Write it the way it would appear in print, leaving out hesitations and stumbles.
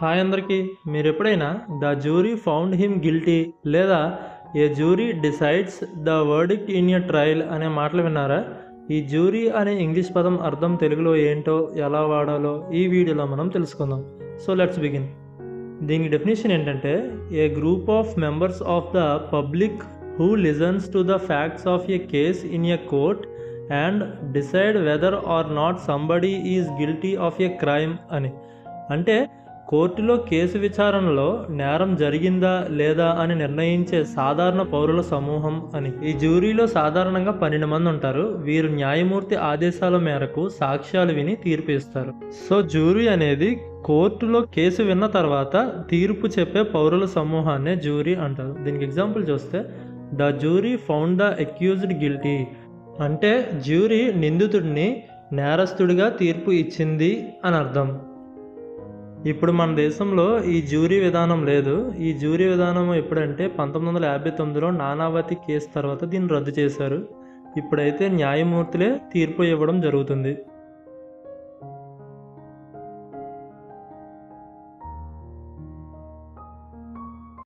Hi అందరికీ. మీరు ఎప్పుడైనా the jury found him guilty లేదా a jury decides the verdict in a trial అనే మాటలు విన్నారా? ఈ జ్యూరీ అనే ఇంగ్లీష్ పదం అర్థం తెలుగులో ఏంటో ఎలా వాడాలో ఈ వీడియోలో మనం తెలుసుకుందాం. So let's begin. దీని డెఫినేషన్ ఏంటంటే, a group of members of the public who listens to the facts of a case in a court and decide whether or not somebody is guilty of a crime అని. అంటే కోర్టులో case విచారణలో నేరం జరిగిందా లేదా అని నిర్ణయించే సాధారణ పౌరుల సమూహం అని. ఈ జ్యూరీలో సాధారణంగా 12 మంది ఉంటారు. వీరు న్యాయమూర్తి ఆదేశాల మేరకు సాక్ష్యాలు విని తీర్పు ఇస్తారు. సో జ్యూరీ అనేది కోర్టులో కేసు విన్న తర్వాత తీర్పు చెప్పే పౌరుల సమూహాన్నే జ్యూరీ అంటారు. దీనికి ఎగ్జాంపుల్ చూస్తే, the jury found the accused guilty అంటే జ్యూరీ నిందితుడిని నేరస్తుడిగా తీర్పు ఇచ్చింది అని అర్థం. ఇప్పుడు మన దేశంలో ఈ జ్యూరీ విధానం లేదు. ఈ జ్యూరీ విధానం ఎప్పుడంటే 1959లో నానావతి కేసు తర్వాత దీన్ని రద్దు చేశారు. ఇప్పుడైతే న్యాయమూర్తులే తీర్పు ఇవ్వడం జరుగుతుంది.